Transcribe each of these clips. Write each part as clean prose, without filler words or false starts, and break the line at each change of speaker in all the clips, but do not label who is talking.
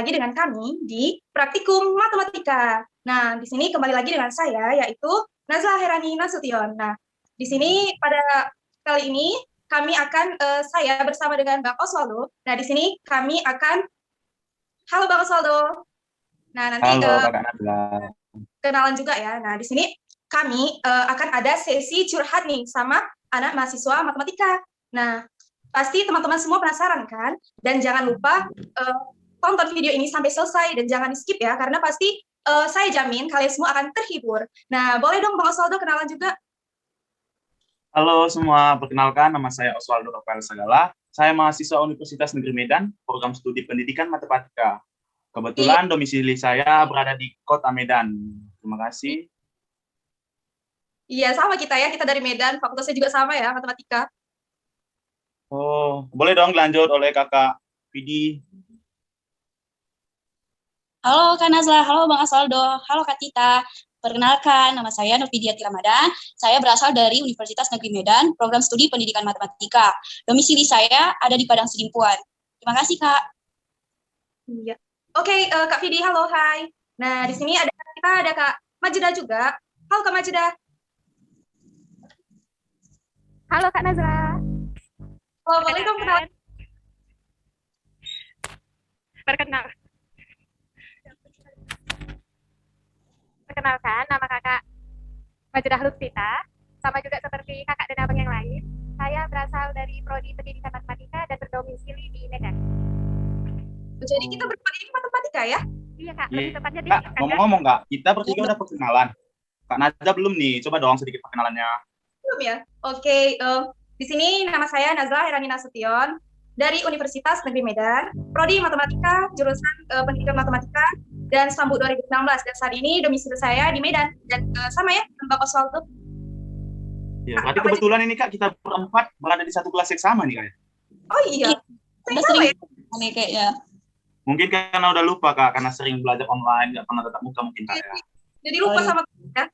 lagi dengan kami di Praktikum Matematika. Nah, di sini kembali lagi dengan saya, yaitu Nazla Herani Nasution. Nah, di sini pada kali ini kami akan, saya bersama dengan Bang Oswaldo. Nah, di sini kami akan, halo Bang Oswaldo. Nah, nanti
Halo Kakak Nabila.
kenalan juga ya. Nah, di sini kami akan ada sesi curhat nih sama anak mahasiswa matematika. Nah, pasti teman-teman semua penasaran kan? Dan jangan lupa tonton video ini sampai selesai dan jangan di skip ya, karena pasti saya jamin kalian semua akan terhibur. Nah, boleh dong Bang Oswaldo kenalan juga.
Halo semua, perkenalkan nama saya Oswaldo Rafael Sagala. Saya mahasiswa Universitas Negeri Medan, program studi pendidikan matematika. Kebetulan domisili saya berada di Kota Medan. Terima kasih.
Iya, sama kita ya, kita dari Medan, fakultasnya juga sama ya, matematika.
Oh, boleh dong dilanjut oleh Kakak Vidi.
Halo Kak Nazla, halo Bang Aswaldo, halo Kak Tita. Perkenalkan, nama saya Nurfidiati Ramadan. Saya berasal dari Universitas Negeri Medan, program studi pendidikan matematika. Domisili saya ada di Padang Sidimpuan. Terima kasih, Kak.
Iya. Oke, Kak Vidi, halo, hai. Nah, di sini kita ada Kak Majida juga. Halo Kak Majida.
Halo Kak Nazla.
Oh, boleh dong kenalan.
Perkenalkan, nama kakak Majedah Lutfita, sama juga seperti kakak dan abang yang lain. Saya berasal dari Prodi Pendidikan Matematika dan berdomisili di Medan.
Jadi kita berprodi ini matematika ya?
Iya Kak, lebih tepatnya di
Kak, ngomong-ngomong Kak, kita bertiga udah perkenalan. Kak Nazla belum nih, coba dong sedikit perkenalannya.
Belum ya? Oke, di sini nama saya Nazla Herani Nasution dari Universitas Negeri Medan, Prodi Matematika, jurusan Pendidikan Matematika, dan sambut 2016. Dan saat ini domisili saya di Medan. Dan sama ya, Bang Oswaldo.
Ya, berarti kebetulan ini Kak, kita berempat berada di satu kelas yang sama nih Kak.
Oh iya,
Udah sering ya? Kayaknya.
Mungkin karena udah lupa Kak, karena sering belajar online, nggak pernah tatap muka mungkin Kak ya.
Jadi lupa sama ya.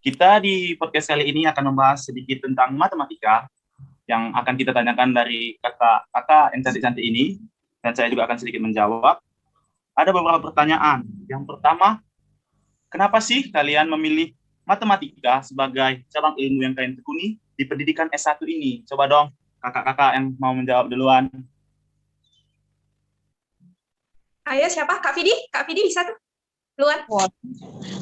Kita di podcast kali ini akan membahas sedikit tentang matematika yang akan kita tanyakan dari kakak yang cantik-cantik ini, dan saya juga akan sedikit menjawab. Ada beberapa pertanyaan. Yang pertama, kenapa sih kalian memilih matematika sebagai cabang ilmu yang kalian tekuni di pendidikan S1 ini? Coba dong kakak-kakak yang mau menjawab duluan.
Ayo siapa? Kak Vidi? Kak Vidi bisa tuh? Duluan.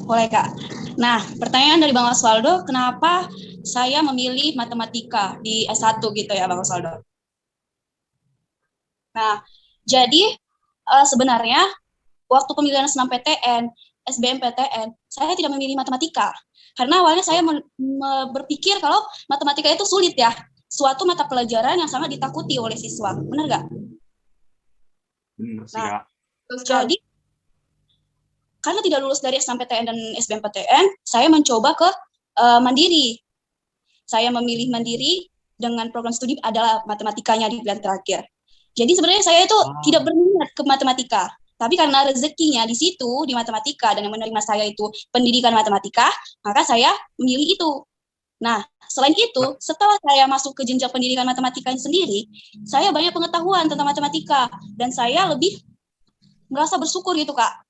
Boleh Kak. Nah, pertanyaan dari Bang Oswaldo, kenapa saya memilih matematika di S1 gitu ya Bang Oswaldo? Nah, jadi sebenarnya waktu pemilihan SNMPTN, SBMPTN, saya tidak memilih matematika. Karena awalnya saya berpikir kalau matematika itu sulit ya, suatu mata pelajaran yang sangat ditakuti oleh siswa. Benar nggak?
Benar sih,
Nah,
Kak.
jadi karena tidak lulus dari SNMPTN dan SBMPTN, saya mencoba ke mandiri. Saya memilih mandiri dengan program studi adalah matematikanya di pilihan terakhir. Jadi sebenarnya saya itu tidak berminat ke matematika, tapi karena rezekinya di situ di matematika dan yang menerima saya itu pendidikan matematika, maka saya memilih itu. Nah, selain itu, setelah saya masuk ke jenjang pendidikan matematika sendiri, saya banyak pengetahuan tentang matematika dan saya lebih merasa bersyukur gitu Kak,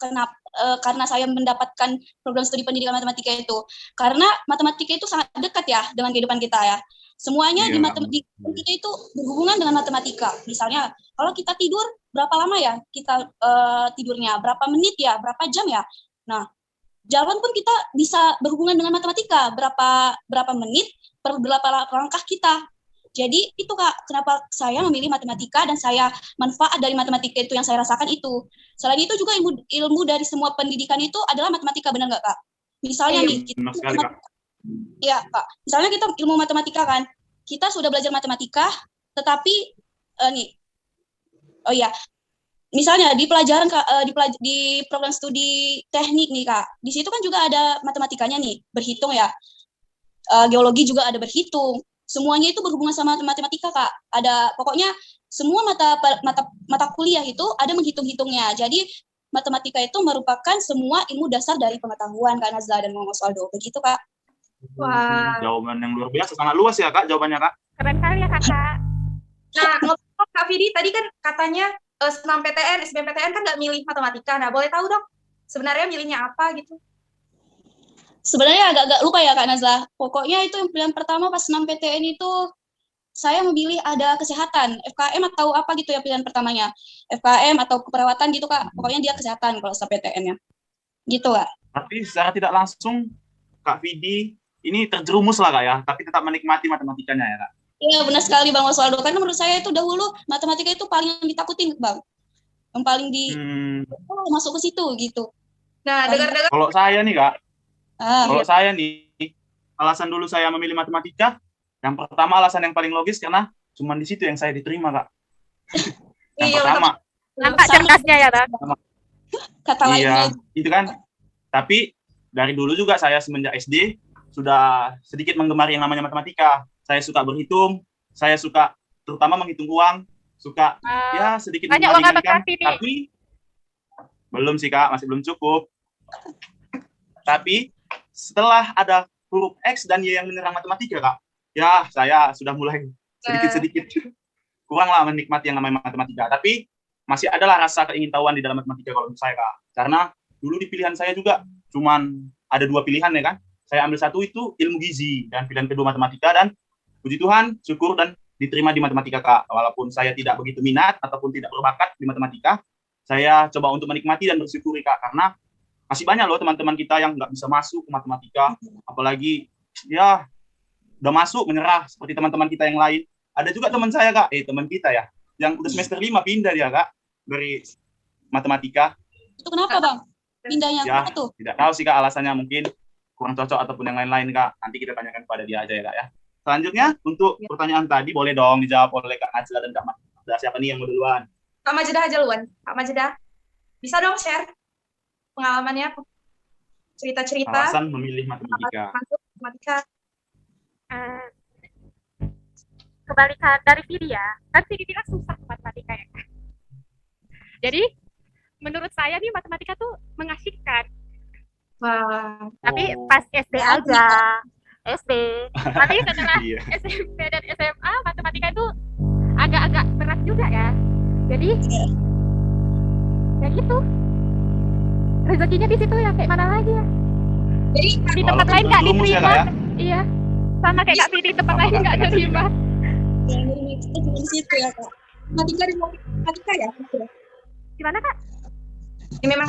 karena saya mendapatkan program studi pendidikan matematika itu. Karena matematika itu sangat dekat ya dengan kehidupan kita ya. Semuanya di matematika itu berhubungan dengan matematika. Misalnya, kalau kita tidur, berapa lama ya kita tidurnya? Berapa menit ya? Berapa jam ya? Nah, jalan pun kita bisa berhubungan dengan matematika. Berapa menit per berapa langkah kita. Jadi itu Kak, kenapa saya memilih matematika dan saya manfaat dari matematika itu yang saya rasakan itu. Selain itu juga ilmu dari semua pendidikan itu adalah matematika, benar nggak Kak? Misalnya nih, ya Kak, misalnya kita ilmu matematika kan, kita sudah belajar matematika, tetapi misalnya di pelajaran di program studi teknik nih Kak, di situ kan juga ada matematikanya nih, berhitung ya, geologi juga ada berhitung. Semuanya itu berhubungan sama matematika Kak. Pokoknya semua mata kuliah itu ada menghitung-hitungnya. Jadi matematika itu merupakan semua ilmu dasar dari pengetahuan Kak Nazla dan Bang Oswaldo. Begitu Kak.
Wah.
Jawaban yang luar biasa, sangat luas ya Kak jawabannya Kak.
Keren kali ya Kakak.
Nah, ngomong Kak Vidi, tadi kan katanya senam PTN, SBMPTN kan nggak milih matematika. Nah, boleh tahu dong, sebenarnya milihnya apa gitu?
Sebenarnya agak-agak lupa ya Kak Nazla. Pokoknya itu yang pilihan pertama pas 6 PTN itu saya memilih ada kesehatan, FKM atau apa gitu ya pilihan pertamanya. FKM atau keperawatan gitu Kak. Pokoknya dia kesehatan kalau PTN-nya. Gitu Kak.
Tapi secara tidak langsung Kak Vidi ini terjerumus lah Kak ya, tapi tetap menikmati matematikanya ya Kak.
Iya benar sekali Bang Oswaldo. Karena menurut saya itu dahulu matematika itu paling ditakutin Bang. Yang paling masuk ke situ gitu.
Nah, dengar-dengar
Kalau saya nih Kak, kalau saya nih, alasan dulu saya memilih matematika, yang pertama alasan yang paling logis karena cuma di situ yang saya diterima Kak. Yang pertama.
Nampak cerdasnya ya Bang.
Kata lainnya.
Iya, itu kan. Tapi dari dulu juga saya semenjak SD sudah sedikit menggemari yang namanya matematika. Saya suka berhitung, saya suka terutama menghitung uang, suka ya sedikit
banyak uang apa
membandingkan,
Vidi?
tapi belum sih Kak, masih belum cukup. Tapi setelah ada huruf X dan Y yang menyerang matematika Kak, ya saya sudah mulai sedikit-sedikit kuranglah menikmati yang namanya matematika. Tapi masih adalah rasa keingintahuan di dalam matematika kalau menurut saya Kak. Karena dulu di pilihan saya juga cuman ada 2 pilihan ya kan. Saya ambil satu itu ilmu gizi dan pilihan kedua matematika, dan puji Tuhan syukur dan diterima di matematika Kak. Walaupun saya tidak begitu minat ataupun tidak berbakat di matematika, saya coba untuk menikmati dan bersyukuri Kak, karena masih banyak loh teman-teman kita yang nggak bisa masuk ke matematika, apalagi ya udah masuk menyerah seperti teman-teman kita yang lain. Ada juga teman saya Kak, teman kita ya, yang udah semester 5 pindah dia Kak dari matematika.
Itu kenapa Bang? Pindahnya
Ya,
apa tuh?
tidak tahu sih Kak alasannya, mungkin kurang cocok ataupun yang lain-lain Kak. Nanti kita tanyakan kepada dia aja ya Kak ya. Selanjutnya untuk pertanyaan tadi boleh dong dijawab oleh Kak Najla dan Kak Majda. Siapa nih yang mau duluan?
Kak Majda aja duluan. Kak Majda, bisa dong share pengalamannya, cerita-cerita
Alasan memilih matematika.
matematika.
Kebalikan dari Vidi ya, kan Vidi bilang susah matematika ya. Jadi menurut saya nih matematika tuh mengasihkan.
Wah.
Tapi pas SD aja, SD. Tapi setelah SMP dan SMA matematika itu agak-agak berat juga ya. Jadi ya gitu. Rezekinya di situ ya, kayak mana lagi ya.
Jadi
di tempat lain nggak diterima.
Ya?
Iya. Sama kayak Kak Vidi, tempat lain nggak diterima.
Itu di situ ya Kak.
Matematika ya?
Gimana Kak?
Ya, memang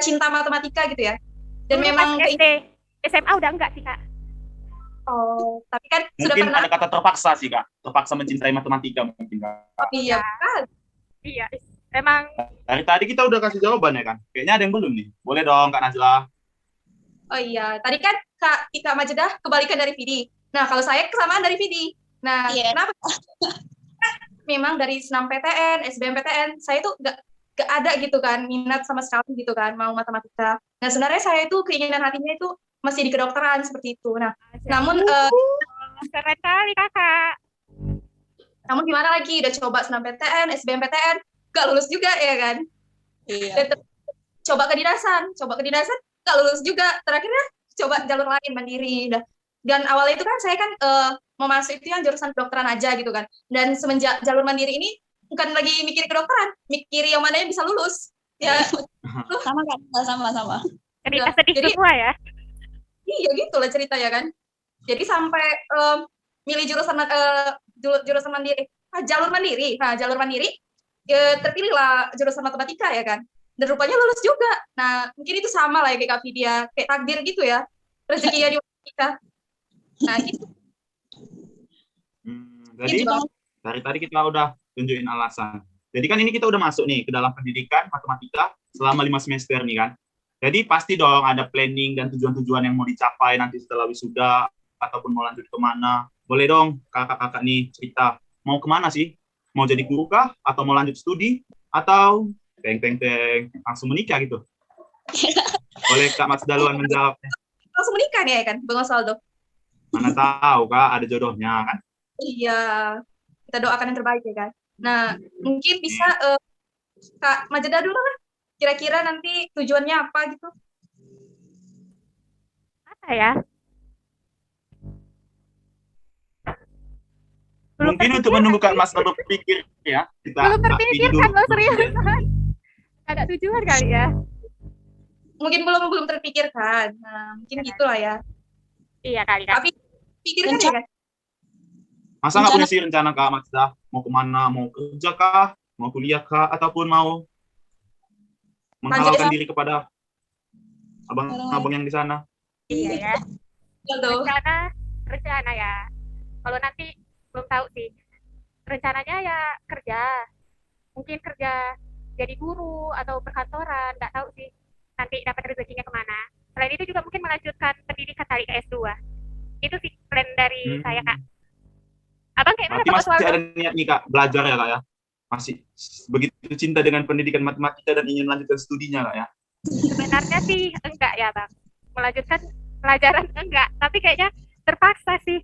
cinta matematika gitu ya. Dan
dulu
memang
pas SD, SMA udah enggak sih Kak.
Oh, tapi kan sudah
Mungkin
pernah.
ada kata terpaksa sih Kak, terpaksa mencintai matematika mungkin Kak.
Oh, iya, kan.
Iya, emang.
Dari tadi kita udah kasih jawaban ya kan? Kayaknya ada yang belum nih. Boleh dong Kak Najla.
Oh iya, tadi kan Kak Majdah kebalikan dari Vidi. Nah, kalau saya kesamaan dari Vidi. Nah, kenapa? Memang dari senam PTN, SBMPTN, saya tuh gak ada gitu kan, minat sama sekali gitu kan, mau matematika. Nah, sebenarnya saya itu keinginan hatinya itu masih di kedokteran seperti itu. Nah, namun
keren kali Kakak.
Namun gimana lagi, udah coba senam PTN, SBMPTN, gak lulus juga ya kan?
Iya.
Coba kedinasan, gak lulus juga. Terakhirnya coba jalur lain mandiri. Dan awalnya itu kan saya kan mau masuk itu yang jurusan kedokteran aja gitu kan. Dan semenjak jalur mandiri ini bukan lagi mikir kedokteran, mikir yang mana yang bisa lulus. Ya.
Sama kan? Sama.
Cerita sedih semua ya.
Iya gitu lah cerita ya kan. Jadi sampai milih jurusan mandiri, jalur mandiri. Nah, jalur mandiri terpilihlah jurusan matematika ya kan. Dan rupanya lulus juga. Nah, mungkin itu sama lah ya kayak Kak Vidya, kayak takdir gitu ya. Rezekinya di matematika. Nah, gitu.
Jadi dari tadi kita udah tunjukin alasan. Jadi kan ini kita udah masuk nih ke dalam pendidikan matematika selama 5 semester nih kan. Jadi pasti dong ada planning dan tujuan-tujuan yang mau dicapai nanti setelah wisuda ataupun mau lanjut kemana. Boleh dong kakak-kakak nih cerita mau kemana sih? Mau jadi guru kah? Atau mau lanjut studi? Atau langsung menikah gitu? Boleh Kak Mas Daluan menjawabnya.
Langsung menikah nih ya kan, Bang Osvaldo?
Mana tahu Kak, ada jodohnya kan?
Iya, kita doakan yang terbaik ya kan. Nah, mungkin bisa Kak Majda dulu lah. Kira-kira nanti tujuannya apa gitu?
Apa ya?
Mungkin untuk menunggu Kak Mas berpikir ya, kita
belum terpikir kan lo serius. Ada tujuan kali ya.
Mungkin belum terpikirkan. Nah, mungkin gitulah ya.
Iya kali Kak.
Tapi pikirkan ya, kan?
Masa nggak punya sih rencana Kak Mazda? Mau kemana? Mau kerja kah? Mau kuliah kah? Ataupun mau menghalalkan diri kepada abang-abang yang di sana?
Iya ya.
Betul.
Rencana ya. Kalau nanti belum tahu sih. Rencananya ya kerja. Mungkin kerja jadi guru atau perkantoran, nggak tahu sih. Nanti dapat rezekinya kemana. Selain itu juga mungkin melanjutkan pendidikan kali ke S2. Itu sih plan dari saya Kak. Abang kayak mana
Berarti
Pak
masih
Oswaldo?
ada niat nih Kak belajar ya Kak ya? Masih begitu cinta dengan pendidikan matematika dan ingin melanjutkan studinya Kak ya?
Sebenarnya sih enggak ya Bang. Melanjutkan pelajaran enggak, tapi kayaknya terpaksa sih.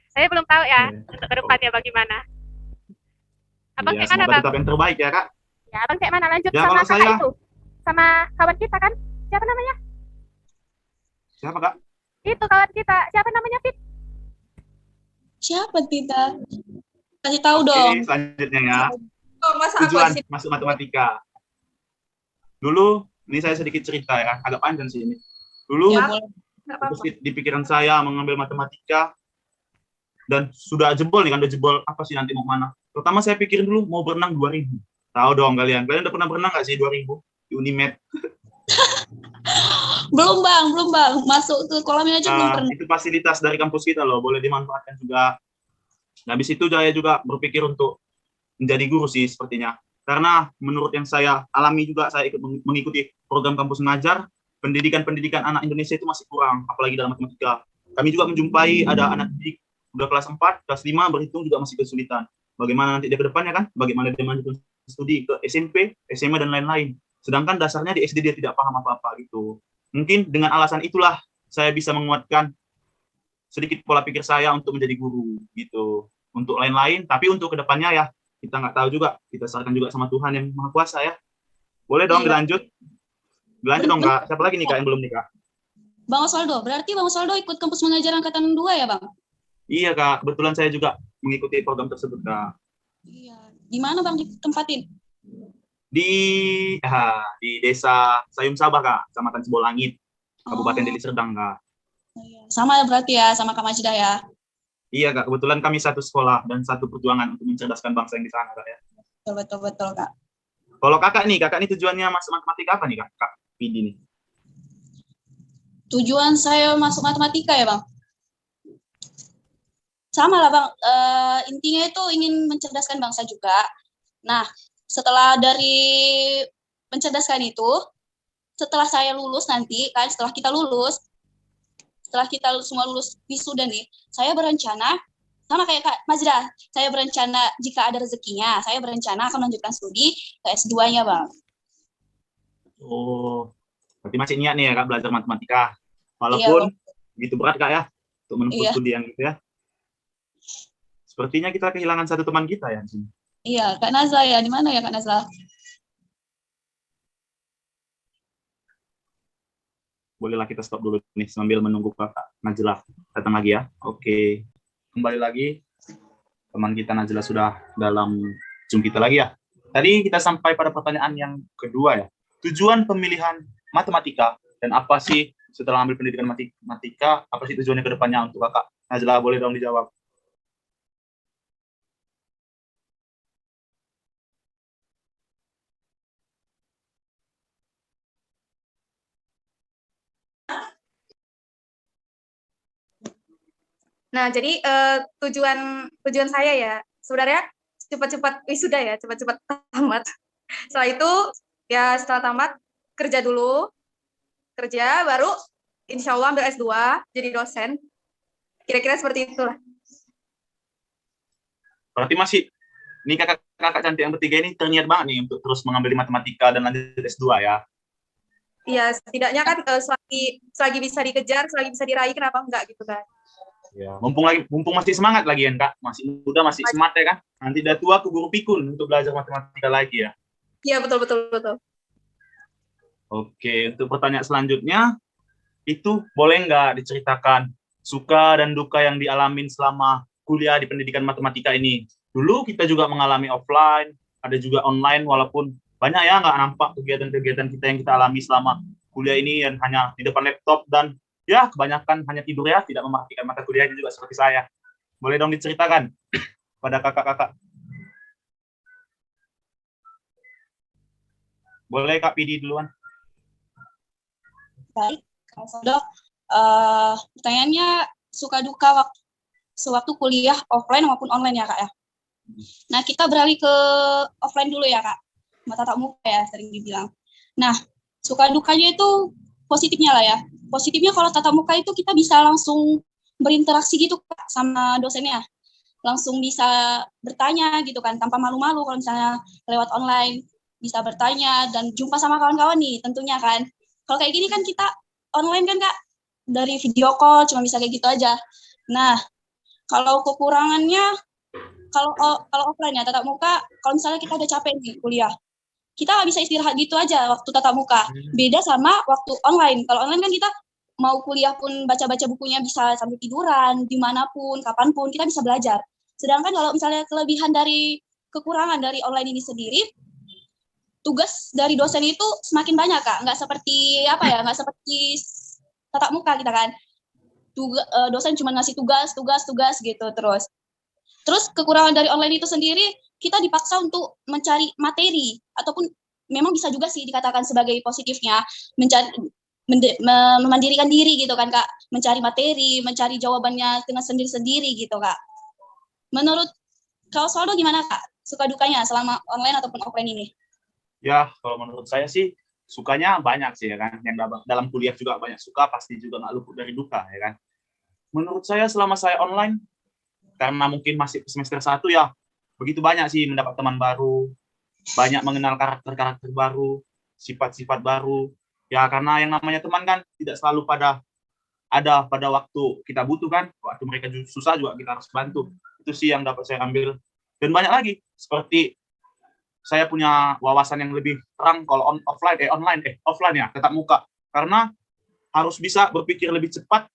Saya belum tahu ya untuk kedepannya bagaimana. Abang
Ya,
kayak mana
semoga
Bang?
tetap yang terbaik ya Kak.
Ya Abang kayak mana lanjut
Ya,
sama
kalau
kakak
saya-
itu? Sama kawan kita kan? Siapa namanya?
Siapa Kak?
Itu kawan kita. Siapa namanya Fit?
Siapa kita? Kasih tahu
Oke,
dong.
selanjutnya ya.
Oh, masa aku
Tujuan
di sini?
masuk matematika. Dulu, ini saya sedikit cerita ya, agak panjang sih ini. Dulu,
Ya,
Ya.
boleh.
Nggak apa-apa.
di pikiran saya mengambil matematika, dan sudah jebol nih kan, udah jebol apa sih nanti mau mana. Pertama saya pikirin dulu, mau berenang 2000. Tahu dong kalian udah pernah berenang nggak sih 2000? Di Unimed.
Belum bang. Masuk ke kolamnya aja belum pernah.
Itu fasilitas dari kampus kita loh, boleh dimanfaatkan juga. Nah, habis itu saya juga berpikir untuk menjadi guru sih sepertinya. Karena menurut yang saya alami juga, saya ikut mengikuti program kampus mengajar, pendidikan anak Indonesia itu masih kurang, apalagi dalam matematika. Kami juga menjumpai ada anak didik udah kelas 4, kelas 5 berhitung juga masih kesulitan. Bagaimana nanti dia ke depannya kan? Bagaimana dia melanjutkan studi ke SMP, SMA dan lain-lain. Sedangkan dasarnya di SD dia tidak paham apa-apa gitu. Mungkin dengan alasan itulah saya bisa menguatkan sedikit pola pikir saya untuk menjadi guru gitu. Untuk lain-lain, tapi untuk kedepannya ya kita nggak tahu juga. Kita serahkan juga sama Tuhan yang Maha Kuasa ya. Boleh dong
Iya.
dilanjut? Dilanjut dong Kak. Siapa lagi nih Kak yang belum nih Kak?
Bang Oswaldo, berarti Bang Oswaldo ikut kampus mengajar angkatan 2 ya Bang?
Iya Kak, kebetulan saya juga mengikuti program tersebut Kak.
Iya. Di mana Bang ditempatin?
Di desa Sayum Sabah Kak, Kecamatan Sibolangit, Kabupaten Deli Serdang Kak.
Iya. Sama berarti ya, sama Kak Majida ya.
Iya Kak, kebetulan kami satu sekolah dan satu perjuangan untuk mencerdaskan bangsa yang di sana Kak ya.
Betul Kak.
Kalau kakak nih tujuannya masuk matematika apa nih Kak Vindi nih?
Tujuan saya masuk matematika ya Bang? Sama lah Bang, intinya itu ingin mencerdaskan bangsa juga. Nah, setelah dari mencerdaskan itu, setelah saya lulus nanti, kan setelah kita semua lulus wisuda nih, saya berencana, sama kayak Kak Mazda, saya berencana jika ada rezekinya, saya berencana akan melanjutkan studi ke S2-nya Bang.
Oh, berarti masih niat nih ya Kak belajar matematika. Walaupun gitu berat Kak ya, untuk menempuh studi yang gitu ya. Sepertinya kita kehilangan satu teman kita ya di sini.
Iya, Kak Nazla ya, di mana ya Kak Nazla?
Bolehlah kita stop dulu nih sambil menunggu Kakak Najla datang lagi ya. Oke, kembali lagi. Teman kita Najla sudah dalam Zoom kita lagi ya. Tadi kita sampai pada pertanyaan yang kedua ya. Tujuan pemilihan matematika dan apa sih setelah ambil pendidikan matematika, apa sih tujuannya ke depannya untuk Kakak Najla? Boleh dong dijawab.
Nah, jadi tujuan saya ya sebenarnya cepat-cepat wisuda ya, cepat-cepat tamat. Setelah itu ya setelah tamat kerja dulu, baru insya Allah ambil S2 jadi dosen. Kira-kira seperti itulah.
Berarti masih ini kakak cantik yang bertiga ini terniat banget nih untuk terus mengambil matematika dan lanjut S2 ya.
Iya, setidaknya kan selagi bisa dikejar, selagi bisa diraih, kenapa enggak gitu kan?
Ya, mumpung masih semangat lagi ya Kak, masih muda, masih smart ya kan. Nanti udah tua keburu pikun untuk belajar matematika lagi ya.
Iya, betul.
Oke, untuk pertanyaan selanjutnya, itu boleh nggak diceritakan suka dan duka yang dialamin selama kuliah di pendidikan matematika ini. Dulu kita juga mengalami offline, ada juga online, walaupun banyak ya nggak nampak kegiatan-kegiatan kita yang kita alami selama kuliah ini, dan hanya di depan laptop, dan ya kebanyakan hanya tidur ya, tidak memperhatikan mata kuliahnya juga seperti saya. Boleh dong diceritakan pada kakak-kakak? Boleh Kak Pidi duluan.
Baik, Kak Sodok. Pertanyaannya suka duka sewaktu kuliah offline maupun online ya Kak ya. Nah, kita beralih ke offline dulu ya Kak. Tatap muka ya sering dibilang. Nah, suka dukanya itu positifnya lah ya. Positifnya kalau tatap muka itu kita bisa langsung berinteraksi gitu Kak sama dosennya. Langsung bisa bertanya gitu kan, tanpa malu-malu. Kalau misalnya lewat online bisa bertanya dan jumpa sama kawan-kawan nih tentunya kan. Kalau kayak gini kan kita online kan Kak, dari video call cuma bisa kayak gitu aja. Nah, kalau kekurangannya, kalau offline ya tatap muka, kalau misalnya kita udah capek nih kuliah, kita nggak bisa istirahat gitu aja waktu tatap muka. Beda sama waktu online. Kalau online kan kita mau kuliah pun baca-baca bukunya bisa sambil tiduran, dimanapun, kapanpun, kita bisa belajar. Sedangkan kalau misalnya kekurangan dari online ini sendiri, tugas dari dosen itu semakin banyak Kak. Nggak seperti tatap muka kita kan. Dosen cuma ngasih tugas gitu terus. Terus kekurangan dari online itu sendiri, kita dipaksa untuk mencari materi, ataupun memang bisa juga sih dikatakan sebagai positifnya, memandirikan diri gitu kan Kak, mencari materi, mencari jawabannya dengan sendiri-sendiri gitu Kak. Menurut Kak Osvaldo gimana Kak, suka dukanya selama online ataupun offline ini?
Ya, kalau menurut saya sih, sukanya banyak sih ya kan, yang dalam kuliah juga banyak suka, pasti juga nggak luput dari duka ya kan. Menurut saya selama saya online, karena mungkin masih semester 1 ya, begitu banyak sih mendapat teman baru, banyak mengenal karakter-karakter baru, sifat-sifat baru. Ya karena yang namanya teman kan tidak selalu ada pada waktu kita butuh kan, waktu mereka susah juga kita harus bantu. Itu sih yang dapat saya ambil. Dan banyak lagi, seperti saya punya wawasan yang lebih terang kalau offline ya, tetap muka. Karena harus bisa berpikir lebih cepat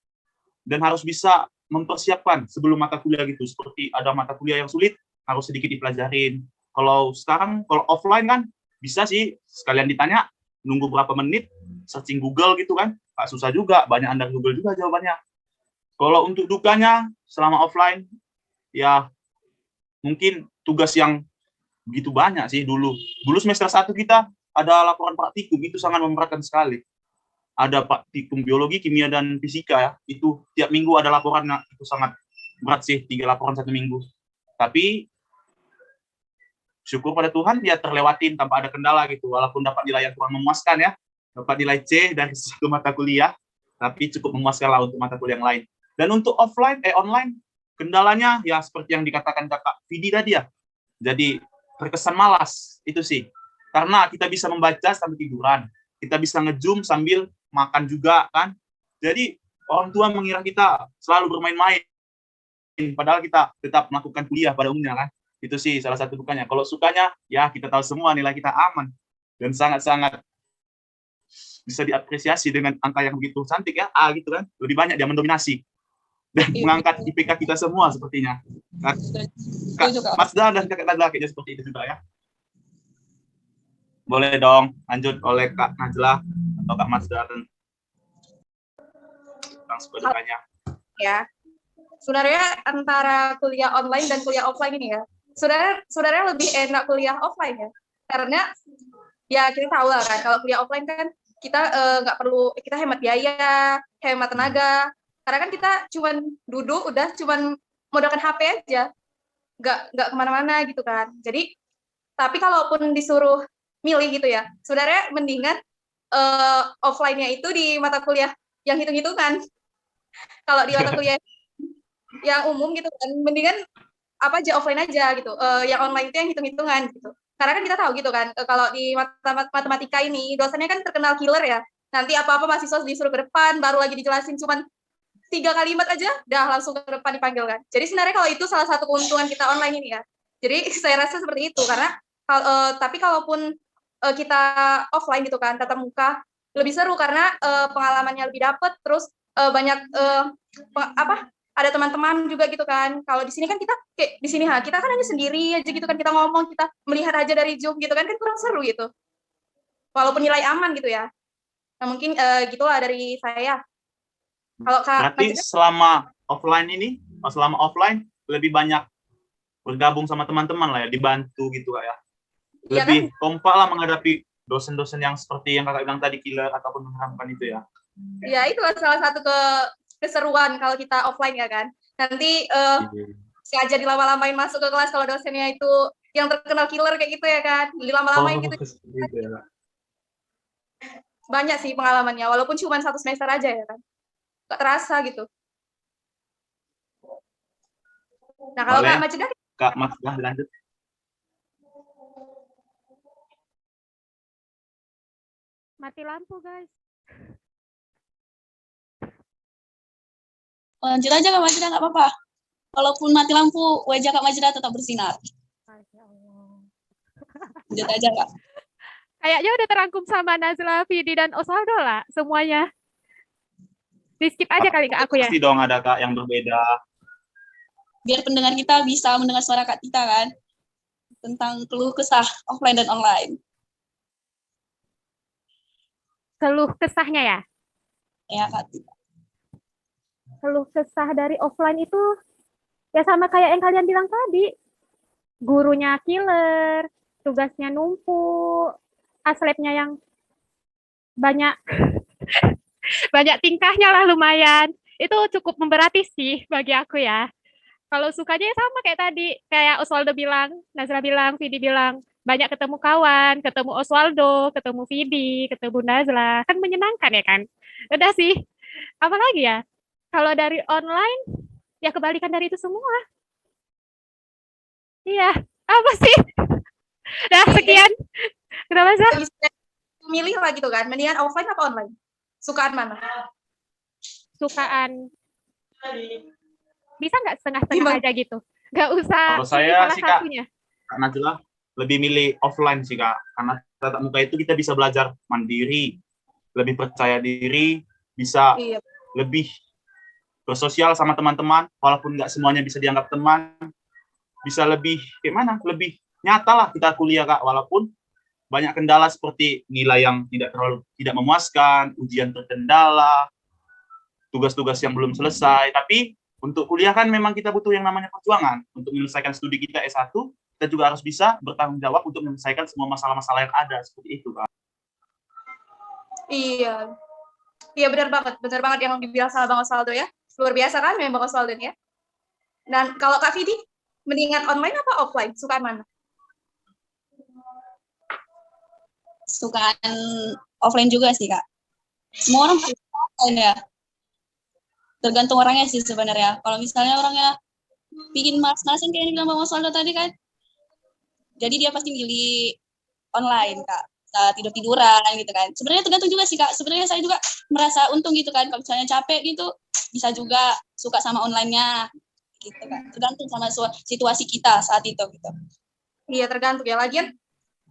dan harus bisa mempersiapkan sebelum mata kuliah gitu. Seperti ada mata kuliah yang sulit, harus sedikit dipelajarin. Kalau sekarang, kalau offline kan, bisa sih sekalian ditanya, nunggu berapa menit, searching Google gitu kan. Nggak susah juga, banyak Anda Google juga jawabannya. Kalau untuk dukanya, selama offline, ya mungkin tugas yang begitu banyak sih dulu. Dulu semester 1 kita ada laporan praktikum, itu sangat memberatkan sekali. Ada praktikum biologi, kimia, dan fisika ya. Itu tiap minggu ada laporannya, itu sangat berat sih, 3 laporan 1 minggu. Tapi syukur pada Tuhan dia terlewatin tanpa ada kendala gitu, walaupun dapat nilai yang kurang memuaskan ya, dapat nilai C dari satu mata kuliah, tapi cukup memuaskan lah untuk mata kuliah yang lain. Dan untuk online, kendalanya ya seperti yang dikatakan Kakak Vidi tadi ya, jadi terkesan malas, itu sih. Karena kita bisa membaca sambil tiduran, kita bisa nge-zoom sambil makan juga kan. Jadi orang tua mengira kita selalu bermain-main, padahal kita tetap melakukan kuliah pada umumnya kan. Itu sih salah satu dukanya. Kalau sukanya, ya kita tahu semua nilai kita aman. Dan sangat-sangat bisa diapresiasi dengan angka yang begitu cantik ya, A gitu kan. Lebih banyak dia mendominasi. Dan mengangkat IPK kita semua sepertinya. Kak Mazda dan Kakak Najla kayaknya seperti itu juga ya. Boleh dong lanjut oleh Kak Najla atau Kak Mazda tentang suka dukanya.
Ya, sebenarnya antara kuliah online dan kuliah offline ini ya, sebenarnya lebih enak kuliah offline ya, karena ya kita tahu lah kan, kalau kuliah offline kan kita nggak perlu, kita hemat biaya, hemat tenaga, karena kan kita cuman duduk, udah cuman modalkan HP aja, nggak kemana-mana gitu kan. Jadi, tapi kalaupun disuruh milih gitu ya, sebenarnya mendingan offline-nya itu di mata kuliah yang hitung-hitungan. Kalau di mata kuliah yang umum gitu kan, mendingan apa aja offline aja gitu. Yang online itu yang hitung-hitungan gitu. Karena kan kita tahu gitu kan, kalau di matematika ini dosennya kan terkenal killer ya. Nanti apa-apa mahasiswa disuruh ke depan, baru lagi dijelasin cuman 3 kalimat aja, udah langsung ke depan dipanggil kan. Jadi sebenarnya kalau itu salah satu keuntungan kita online ini ya. Jadi saya rasa seperti itu, karena tapi kalaupun kita offline gitu kan, tatap muka, lebih seru karena pengalamannya lebih dapet, terus banyak ada teman-teman juga gitu kan. Kalau di sini kan kita kayak di sini kita kan hanya sendiri aja gitu kan, kita ngomong, kita melihat aja dari Zoom gitu kan kurang seru gitu. Walaupun nilai aman gitu ya. Nah, mungkin gitulah dari saya. Kalau Kak
Berarti selama offline lebih banyak bergabung sama teman-teman lah ya, dibantu gitu Kak ya.
Iya
Lebih
kan?
kompak lah menghadapi dosen-dosen yang seperti yang Kakak bilang tadi, killer ataupun mengharamkan itu ya.
Ya, itu salah satu keseruan kalau kita offline ya kan. Nanti sengaja dilama-lamain masuk ke kelas kalau dosennya itu yang terkenal killer kayak gitu ya kan. Dilama-lamain gitu.
Gitu ya, Kak.
Banyak sih pengalamannya, walaupun cuma 1 semester aja ya kan. Gak terasa gitu. Nah, kalau
Boleh.
Kak Majida,
Kak Majida lanjut.
Mati lampu, guys.
Lanjut aja Kak Majida, nggak apa-apa. Walaupun mati lampu, wajah Kak Majida tetap bersinar.
Masya Allah.
Lanjut aja Kak.
Kayaknya udah terangkum sama Nazla, Vidi, dan Osvaldo lah semuanya. Di skip aja kali Kak aku ya.
Pasti dong ada Kak yang berbeda.
Biar pendengar kita bisa mendengar suara Kak Tita kan. Tentang keluh kesah offline dan online.
Keluh kesahnya ya.
Ya Kak Tita.
Keluh kesah dari offline itu ya sama kayak yang kalian bilang tadi. Gurunya killer, tugasnya numpuk, aslabnya yang banyak banyak tingkahnya lah lumayan. Itu cukup memberati sih bagi aku ya. Kalau sukanya ya sama kayak tadi, kayak Osvaldo bilang, Nazra bilang, Vidi bilang, banyak ketemu kawan, ketemu Osvaldo, ketemu Vidi, ketemu Nazla, kan menyenangkan ya kan? Udah sih, apa lagi ya? Kalau dari online, ya kebalikan dari itu semua. Iya, apa sih? Dah, sekian. Kenapa sih?
milih lah gitu kan, mendingan offline apa online? Sukaan mana?
Sukaan. Bisa nggak setengah-setengah aja gitu? Nggak usah
Kalau saya
salah
sih Kak,
satunya.
Kak Najla lebih milih offline sih Kak, karena tatap muka itu kita bisa belajar mandiri, lebih percaya diri, bisa lebih bersosial sama teman-teman, walaupun nggak semuanya bisa dianggap teman, bisa lebih gimana? Lebih nyata lah kita kuliah Kak, walaupun banyak kendala seperti nilai yang tidak memuaskan, ujian terkendala, tugas-tugas yang belum selesai. Tapi untuk kuliah kan memang kita butuh yang namanya perjuangan. Untuk menyelesaikan studi kita S1, kita juga harus bisa bertanggung jawab untuk menyelesaikan semua masalah-masalah yang ada seperti itu Kak.
Iya. Iya benar banget yang dibilang sama Bang Osvaldo ya. Luar biasa kan memang Bang Osvaldo ya. Dan kalau Kak Vidi, mendingan online apa offline? Sukaan mana?
Sukaan offline juga sih Kak. Semua orang pasti offline ya. Tergantung orangnya sih sebenarnya. Kalau misalnya orangnya bikin malas-malasan kayak yang bilang Bang Osvaldo tadi kan. Jadi dia pasti milih online Kak. Tidur-tiduran gitu kan. Sebenarnya tergantung juga sih Kak. Sebenarnya saya juga merasa untung gitu kan. Kalau misalnya capek gitu, bisa juga suka sama online-nya gitu kan. Tergantung sama situasi kita saat itu gitu.
Iya tergantung ya. Lagian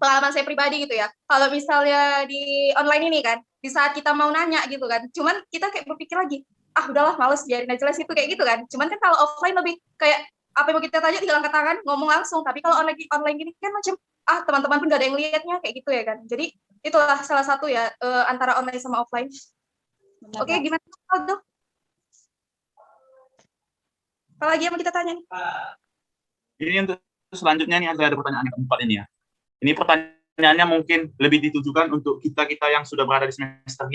pengalaman saya pribadi gitu ya. Kalau misalnya di online ini kan, di saat kita mau nanya gitu kan, cuman kita kayak berpikir lagi, udahlah males biarin aja jelas itu kayak gitu kan. Cuman kan kalau offline lebih kayak apa yang mau kita tanya tinggal angkat tangan ngomong langsung. Tapi kalau online gini kan macam teman-teman pun gak ada yang lihatnya kayak gitu ya kan. Jadi itulah salah satu ya antara online sama offline. Oke, gimana Aldo? Apalagi yang mau kita tanya nih?
Ini untuk selanjutnya nih ada pertanyaan yang keempat ini ya. Ini pertanyaannya mungkin lebih ditujukan untuk kita-kita yang sudah berada di semester 5.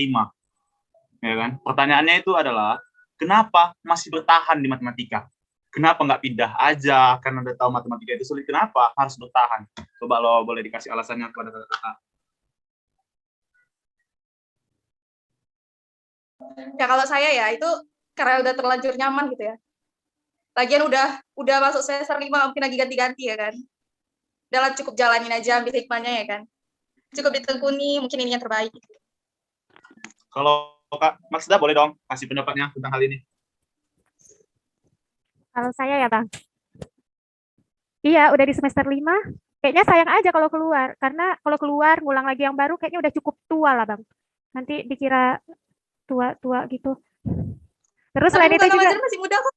Ya kan? Pertanyaannya itu adalah, kenapa masih bertahan di matematika? Kenapa nggak pindah aja? Karena udah tahu matematika itu sulit. Kenapa harus bertahan? Coba lo boleh dikasih alasannya kepada kakak-kakak.
Ya kalau saya ya itu karena udah terlanjur nyaman gitu ya. Lagian udah masuk semester 5 mungkin lagi ganti-ganti ya kan. Udah cukup jalanin aja ambil hikmahnya ya kan. Cukup ditekuni, mungkin ini yang terbaik.
Kalau Kak Maksda boleh dong kasih pendapatnya tentang hal ini.
Kalau saya ya Bang. Iya, udah di semester 5. Kayaknya sayang aja kalau keluar. Karena kalau keluar, ngulang lagi yang baru, kayaknya udah cukup tua lah Bang. Nanti dikira tua-tua gitu. Terus selain itu juga...
masih muda kok.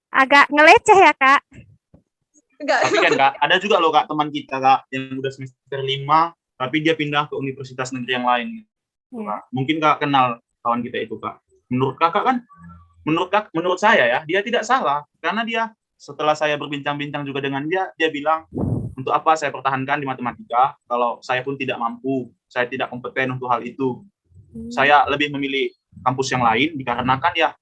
agak ngeleceh ya, Kak.
Enggak.
Tapi kan Kak, ada juga loh Kak teman kita Kak yang udah semester 5 tapi dia pindah ke universitas negeri yang lain gitu,
Iya.
Kak. Mungkin Kak kenal kawan kita itu Kak. Menurut Kakak kan, menurut saya ya, dia tidak salah karena dia setelah saya berbincang-bincang juga dengan dia, dia bilang untuk apa saya pertahankan di matematika kalau saya pun tidak mampu, saya tidak kompeten untuk hal itu. Saya lebih memilih kampus yang lain dikarenakan ya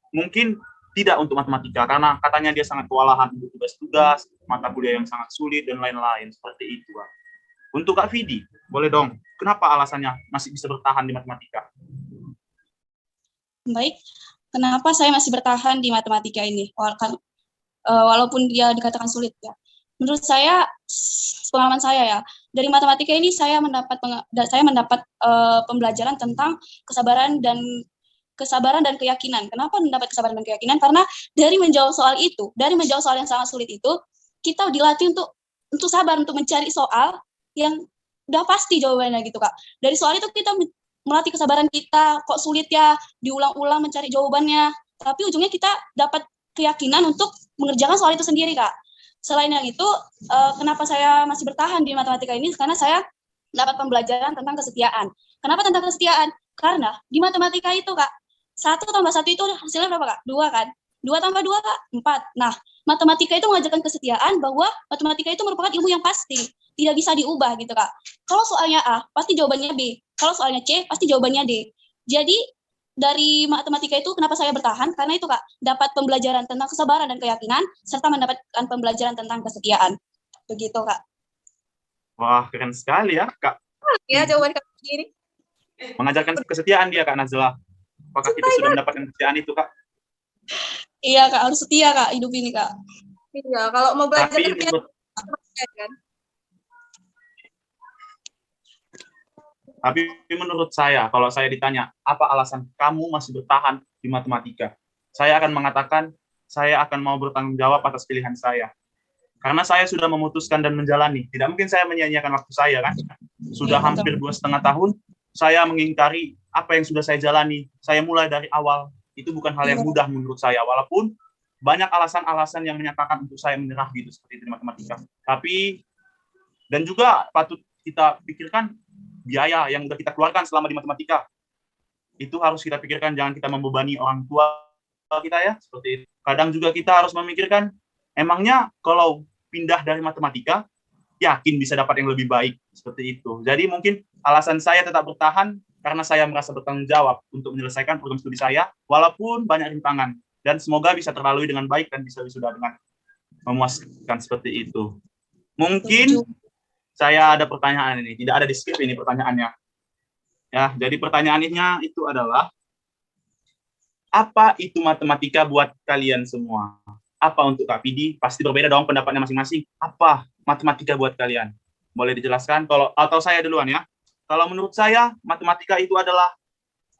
mungkin tidak untuk matematika karena katanya dia sangat kewalahan untuk tugas-tugas, mata kuliah yang sangat sulit dan lain-lain seperti itu. Kak. Untuk Kak Vidi, boleh dong, kenapa alasannya masih bisa bertahan di matematika?
Baik, kenapa saya masih bertahan di matematika ini? Walaupun dia dikatakan sulit ya. Menurut saya, pengalaman saya ya, dari matematika ini saya mendapat pembelajaran tentang kesabaran dan keyakinan. Kenapa mendapat kesabaran dan keyakinan? Karena dari menjawab soal yang sangat sulit itu, kita dilatih untuk sabar, untuk mencari soal yang udah pasti jawabannya gitu Kak. Dari soal itu kita melatih kesabaran kita, kok sulit ya, diulang-ulang mencari jawabannya. Tapi ujungnya kita dapat keyakinan untuk mengerjakan soal itu sendiri Kak. Selain yang itu, kenapa saya masih bertahan di matematika ini? Karena saya dapat pembelajaran tentang kesetiaan. Kenapa tentang kesetiaan? Karena di matematika itu Kak, 1 tambah 1 itu hasilnya berapa Kak? 2 kan? 2 tambah 2 Kak? 4. Nah, matematika itu mengajarkan kesetiaan bahwa matematika itu merupakan ilmu yang pasti. Tidak bisa diubah gitu Kak. Kalau soalnya A, pasti jawabannya B. Kalau soalnya C, pasti jawabannya D. Jadi, dari matematika itu kenapa saya bertahan? Karena itu Kak, dapat pembelajaran tentang kesabaran dan keyakinan, serta mendapatkan pembelajaran tentang kesetiaan. Begitu Kak.
Wah, keren sekali ya Kak.
Ya, jawaban Kak sendiri.
Mengajarkan kesetiaan dia Kak Nazla. Apakah kita sudah mendapatkan kesetiaan itu Kak?
Iya Kak, harus setia Kak hidup ini Kak.
Iya, kalau mau belajar
Tapi
kesetiaan kan.
Tapi menurut saya, kalau saya ditanya, apa alasan kamu masih bertahan di matematika? Saya akan mengatakan, saya akan mau bertanggung jawab atas pilihan saya. Karena saya sudah memutuskan dan menjalani. Tidak mungkin saya menyia-nyiakan waktu saya, kan? Sudah hampir 2,5 tahun, saya mengingkari apa yang sudah saya jalani. Saya mulai dari awal. Itu bukan hal yang mudah menurut saya. Walaupun banyak alasan-alasan yang menyatakan untuk saya menyerah gitu, seperti itu di matematika. Tapi, dan juga patut kita pikirkan, biaya yang sudah kita keluarkan selama di matematika itu harus kita pikirkan, jangan kita membebani orang tua kita ya, seperti itu. Kadang juga kita harus memikirkan, emangnya kalau pindah dari matematika yakin bisa dapat yang lebih baik, seperti itu. Jadi mungkin alasan saya tetap bertahan karena saya merasa bertanggung jawab untuk menyelesaikan program studi saya walaupun banyak rintangan, dan semoga bisa terlalui dengan baik dan bisa wisuda dengan memuaskan, seperti itu. Mungkin saya ada pertanyaan ini, tidak ada di skrip ini pertanyaannya. Ya, jadi pertanyaannya itu adalah, apa itu matematika buat kalian semua? Apa untuk Kak Pidi? Pasti berbeda dong pendapatnya masing-masing. Apa matematika buat kalian? Boleh dijelaskan? Atau saya duluan ya. Kalau menurut saya, matematika itu adalah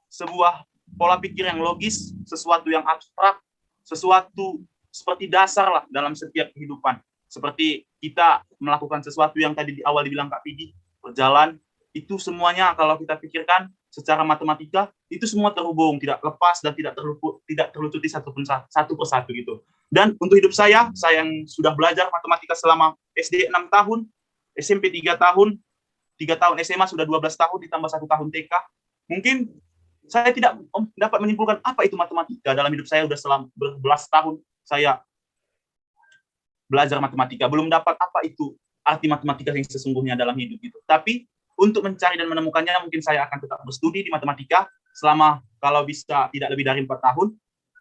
sebuah pola pikir yang logis, sesuatu yang abstrak, sesuatu seperti dasar lah dalam setiap kehidupan. Seperti kita melakukan sesuatu yang tadi di awal dibilang Kak Pidi, berjalan, itu semuanya kalau kita pikirkan secara matematika, itu semua terhubung, tidak lepas dan tidak terlucuti satu persatu gitu. Dan untuk hidup saya yang sudah belajar matematika selama SD 6 tahun, SMP 3 tahun, 3 tahun SMA sudah 12 tahun, ditambah 1 tahun TK, mungkin saya tidak dapat menyimpulkan apa itu matematika dalam hidup saya. Sudah selama berbelas tahun saya belajar matematika, belum dapat apa itu arti matematika yang sesungguhnya dalam hidup itu. Tapi untuk mencari dan menemukannya, mungkin saya akan tetap berstudi di matematika selama kalau bisa tidak lebih dari 4 tahun,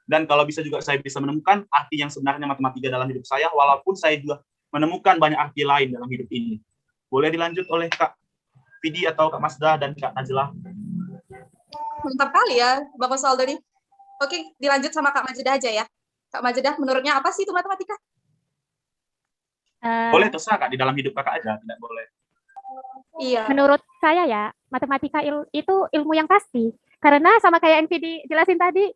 dan kalau bisa juga saya bisa menemukan arti yang sebenarnya matematika dalam hidup saya, walaupun saya juga menemukan banyak arti lain dalam hidup ini. Boleh dilanjut oleh Kak Vidi atau Kak Masda dan Kak Najla.
Mantap kali ya, Bapak Saldo nih. Oke, dilanjut sama Kak Majedah aja ya. Kak Majedah, menurutnya apa sih itu matematika?
Boleh terserah Kak, di dalam hidup Kakak aja, tidak boleh.
Iya.
Menurut saya ya, matematika itu ilmu yang pasti. Karena sama kayak yang Vidi jelasin tadi,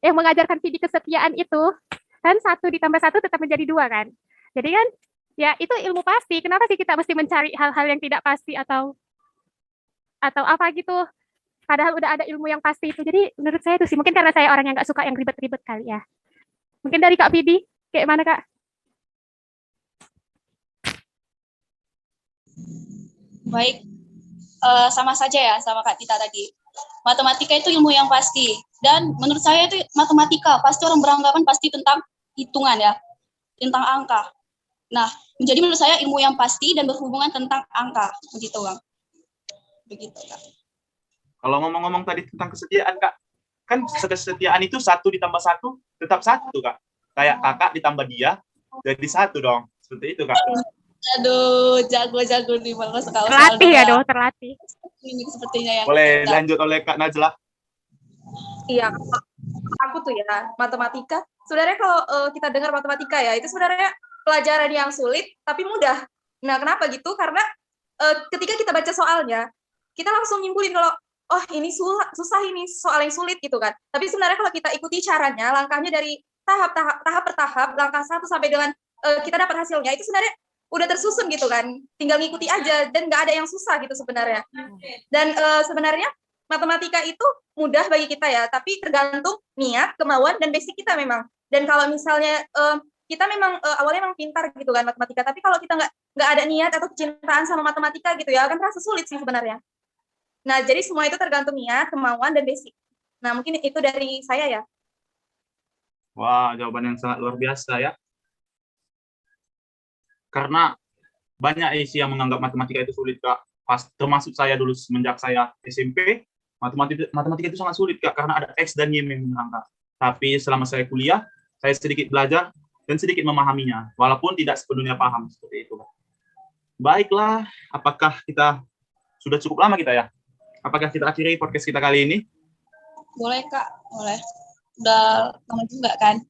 yang mengajarkan Vidi kesetiaan itu, kan 1 ditambah 1 tetap menjadi 2 kan. Jadi kan, ya itu ilmu pasti. Kenapa sih kita mesti mencari hal-hal yang tidak pasti atau apa gitu? Padahal udah ada ilmu yang pasti itu. Jadi menurut saya itu sih, mungkin karena saya orang yang nggak suka yang ribet-ribet kali ya. Mungkin dari Kak Vidi, kayak mana Kak?
Baik, sama saja ya sama Kak Tita tadi. Matematika itu ilmu yang pasti. Dan menurut saya itu matematika, pasti orang beranggapan pasti tentang hitungan ya, tentang angka. Nah, menjadi menurut saya ilmu yang pasti dan berhubungan tentang angka. Begitu, Bang. Begitu, Kak.
Kalau ngomong-ngomong tadi tentang kesetiaan, Kak, kan kesetiaan itu 1 ditambah 1 tetap 1, Kak. Kayak kakak ditambah dia, jadi 1 dong. Seperti itu, Kak.
Aduh, jago-jago nih Bang sekali.
Terlatih ya dong, terlatih.
Ini sepertinya yang
Boleh lanjut oleh Kak Najla.
Iya, aku tuh ya, matematika. Sebenarnya kalau kita dengar matematika ya, itu sebenarnya pelajaran yang sulit tapi mudah. Nah, kenapa gitu? Karena ketika kita baca soalnya, kita langsung nyimpulin kalau oh ini susah ini soal yang sulit gitu kan. Tapi sebenarnya kalau kita ikuti caranya, langkahnya dari tahap per tahap, langkah 1 sampai dengan kita dapat hasilnya, itu sebenarnya udah tersusun gitu kan. Tinggal ngikuti aja dan nggak ada yang susah gitu sebenarnya. Dan sebenarnya matematika itu mudah bagi kita ya, tapi tergantung niat, kemauan, dan basic kita memang. Dan kalau misalnya kita memang awalnya memang pintar gitu kan matematika, tapi kalau kita nggak ada niat atau kecintaan sama matematika gitu ya, akan terasa sulit sih sebenarnya. Nah, jadi semua itu tergantung niat, kemauan, dan basic. Nah, mungkin itu dari saya ya.
Wah, jawaban yang sangat luar biasa ya. Karena banyak isi yang menganggap matematika itu sulit, Kak. Termasuk saya dulu semenjak saya SMP, matematika itu sangat sulit, Kak, karena ada X dan Y yang menangkap. Tapi selama saya kuliah, saya sedikit belajar dan sedikit memahaminya, walaupun tidak sepenuhnya paham seperti itu, Kak. Baiklah, apakah kita sudah cukup lama kita ya? Apakah kita akhiri podcast kita kali ini?
Boleh, Kak. Boleh. Udah lama juga kan?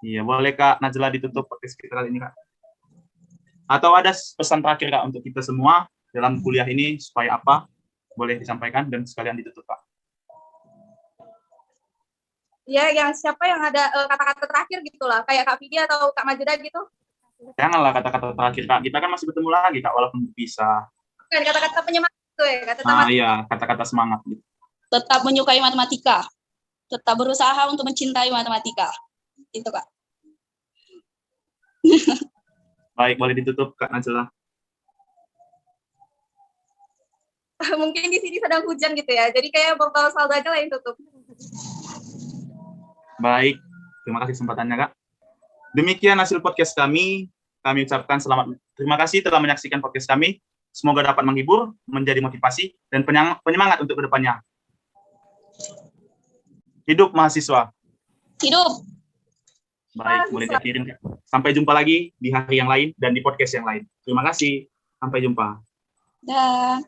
Iya, boleh Kak Najla ditutup podcast kita kali ini, Kak. Atau ada pesan terakhir, Kak, untuk kita semua dalam kuliah ini supaya apa? Boleh disampaikan dan sekalian ditutup, Kak.
Ya, yang siapa yang ada kata-kata terakhir gitulah, kayak Kak Vidi atau Kak Majeda gitu.
Janganlah kata-kata terakhir, Kak. Kita kan masih bertemu lagi, Kak, walaupun bisa.
Kan kata-kata penyemangat itu ya,
Iya, kata-kata semangat gitu.
Tetap menyukai matematika. Tetap berusaha untuk mencintai matematika. Itu, Kak.
Baik, boleh ditutup, Kak Najla.
Mungkin di sini sedang hujan gitu ya, jadi kayak botol saldo aja lah yang tutup.
Baik, terima kasih kesempatannya, Kak. Demikian hasil podcast kami. Kami ucapkan terima kasih telah menyaksikan podcast kami. Semoga dapat menghibur, menjadi motivasi, dan penyemangat untuk kedepannya. Hidup mahasiswa.
Hidup.
Baik, boleh diakhirin, Kak. Sampai jumpa lagi di hari yang lain dan di podcast yang lain. Terima kasih. Sampai jumpa.
Dah.